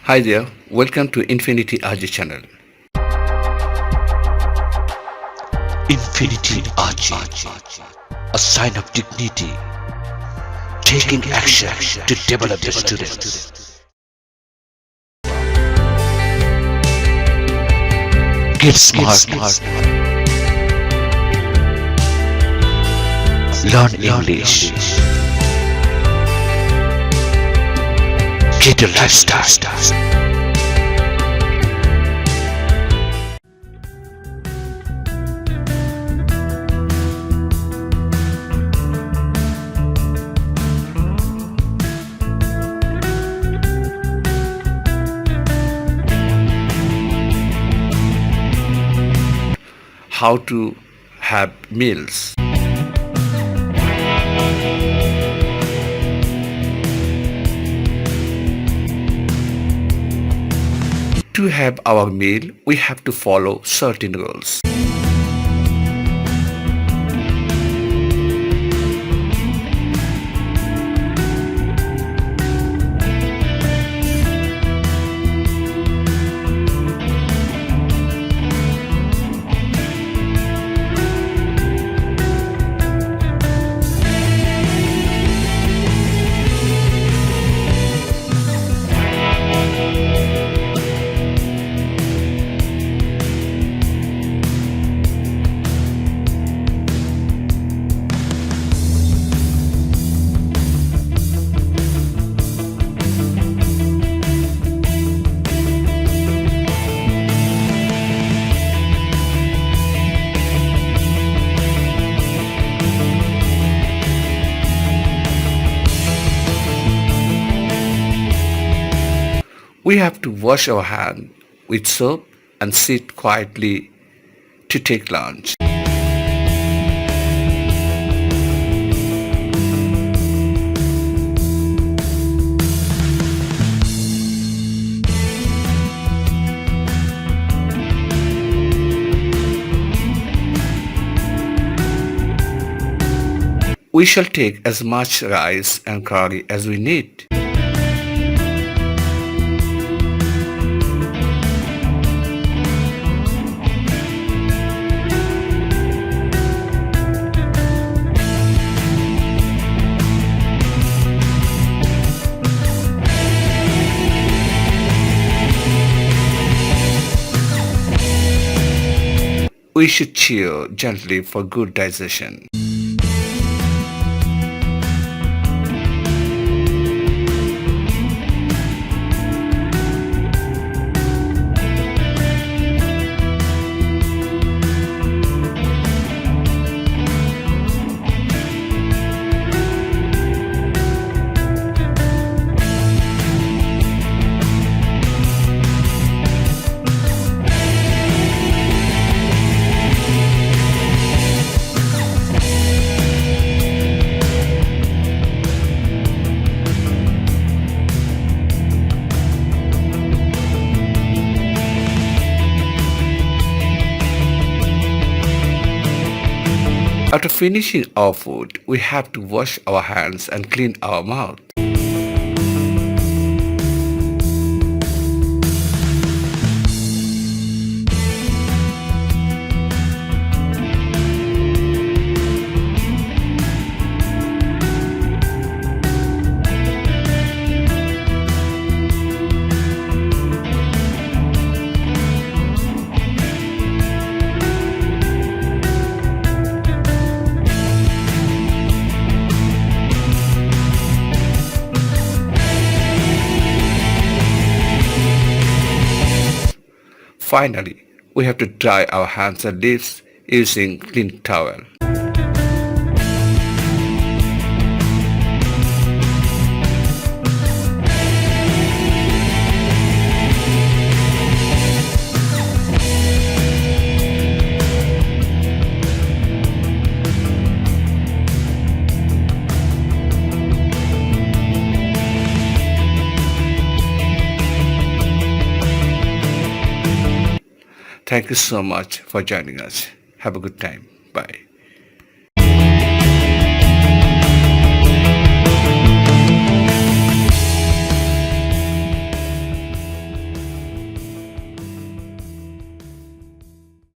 Hi there, welcome to Infinity Ahzee channel. Infinity Ahzee, a sign of dignity, taking action to develop the students. Get smart, learn English, get a lifestyle. How to have meals. To have our meal, we have to follow certain rules. We have to wash our hands with soap and sit quietly to take lunch. We shall take as much rice and curry as we need. We should chew gently for good digestion. After finishing our food, we have to wash our hands and clean our mouth. Finally, we have to dry our hands and lips using clean towel. Thank you so much for joining us. Have a good time. Bye.